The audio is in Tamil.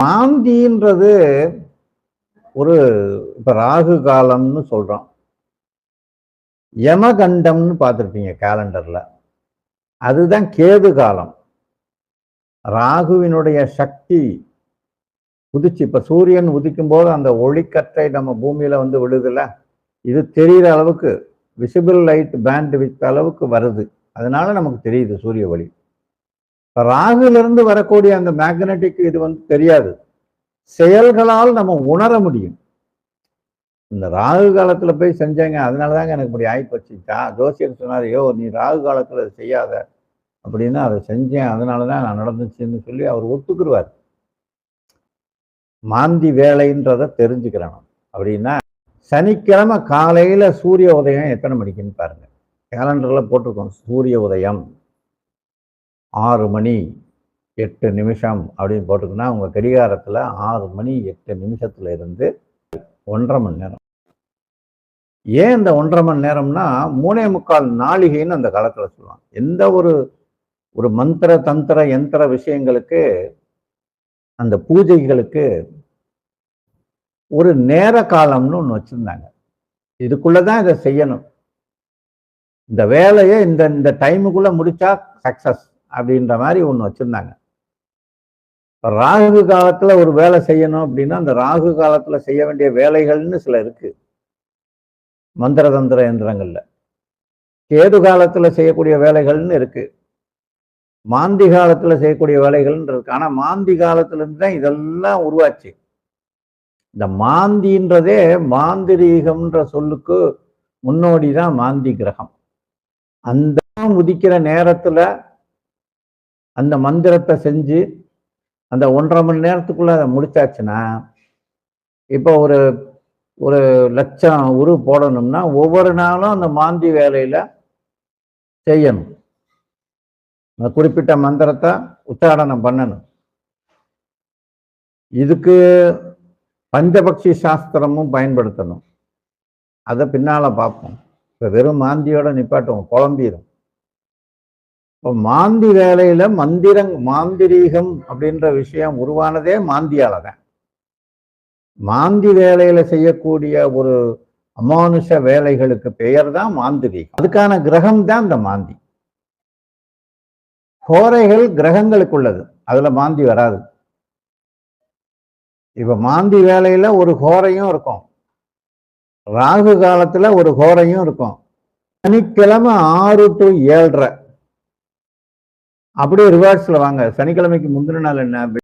மாந்தின்றது ஒரு இப்ப ராகு காலம்னு சொல்றோம். யமகண்டம்னு பார்த்துருப்பீங்க கேலண்டர்ல. அதுதான் கேது காலம். ராகுவினுடைய சக்தி உதிச்சு இப்ப சூரியன் உதிக்கும் போது அந்த ஒளிக்கற்றை நம்ம பூமியில வந்து விழுதுல, இது தெரிகிற அளவுக்கு விசிபிள் லைட் பேண்ட் வித் அளவுக்கு வருது. அதனால நமக்கு தெரியுது சூரிய ஒளி. ராகுலிருந்து வரக்கூடிய அந்த மேக்னெட்டிக் இது வந்து தெரியாது. செயல்களால் நம்ம உணர முடியும். இந்த ராகு காலத்துல போய் செஞ்சேங்க, அதனாலதாங்க எனக்கு இப்படி ஆயிப்போச்சு. ஜோசியர் சொன்னார், யோ நீ ராகு காலத்துல அதை செய்யாத அப்படின்னு. அதை செஞ்சேன், அதனாலதான் நான் நடந்துச்சுன்னு சொல்லி அவர் ஒத்துக்குருவார். மாந்தி வேலைன்றதை தெரிஞ்சுக்கிறேன். அப்படின்னா சனிக்கிழமை காலையில சூரிய உதயம் எத்தனை மணிக்குன்னு பாருங்க. கேலண்டர்ல போட்டிருக்கோம். சூரிய உதயம் 6 மணி 8 நிமிஷம் அப்படின்னு போட்டுக்குன்னா உங்க கடிகாரத்துல 6 மணி 8 நிமிஷத்துல இருந்து 1.5 மணி நேரம். ஏன் இந்த 1.5 மணி நேரம்னா 3.25 நாழிகைன்னு அந்த காலத்துல சொல்லுவாங்க. எந்த ஒரு மந்திர தந்திர யந்திர விஷயங்களுக்கு, அந்த பூஜைகளுக்கு ஒரு நேர காலம்னு ஒன்று வச்சிருந்தாங்க. இதுக்குள்ளதான் இதை செய்யணும், இந்த வேலையை இந்த டைமுக்குள்ள முடிச்சா சக்சஸ் அப்படின்ற மாதிரி ஒன்று வச்சிருந்தாங்க. ராகு காலத்துல ஒரு வேலை செய்யணும் அப்படின்னா அந்த ராகு காலத்துல செய்ய வேண்டிய வேலைகள்னு சில இருக்கு மந்திர தந்திர யந்திரங்கள்ல. கேது காலத்துல செய்யக்கூடிய வேலைகள்னு இருக்கு, மாந்தி காலத்துல செய்யக்கூடிய வேலைகள்னு இருக்கு. ஆனா மாந்தி காலத்துல இருந்து தான் இதெல்லாம் உருவாச்சு. இந்த மாந்தின்றதே மாந்திரீகம்ன்ற சொல்லுக்கு முன்னோடி தான் மாந்தி கிரகம். அந்த உதிக்கிற நேரத்துல அந்த மந்திரத்தை செஞ்சு அந்த 1.5 மணி நேரத்துக்குள்ள அதை முடிச்சாச்சுன்னா, இப்போ ஒரு 1,00,000 உரு போடணும்னா ஒவ்வொரு நாளும் அந்த மாந்தி வேலையில செய்யணும். குறிப்பிட்ட மந்திரத்தை உச்சாரணம் பண்ணணும். இதுக்கு பஞ்சபக்ஷி சாஸ்திரமும் பயன்படுத்தணும். அதை பின்னால பார்ப்போம். இப்போ வெறும் மாந்தியோட நிப்பாட்டும், குழம்பிடும். இப்போ மாந்தி வேலையில மாந்திரீகம் அப்படின்ற விஷயம் உருவானதே மாந்தியால தான். மாந்தி வேலையில செய்யக்கூடிய ஒரு அமானுஷ வேலைகளுக்கு பெயர் தான் மாந்திரீகம். அதுக்கான கிரகம் தான் இந்த மாந்தி. ஹோரைகள் கிரகங்களுக்கு உள்ளது, அதுல மாந்தி வராது. இப்ப மாந்தி வேலையில ஒரு ஹோரையும் இருக்கும், ராகு காலத்துல ஒரு ஹோரையும் இருக்கும். சனிக்கிழமை 6 to 7:30 அப்படியே ரிவர்ஸ்ல வாங்க. சனிக்கிழமைக்கு முந்தின நாள் என்ன?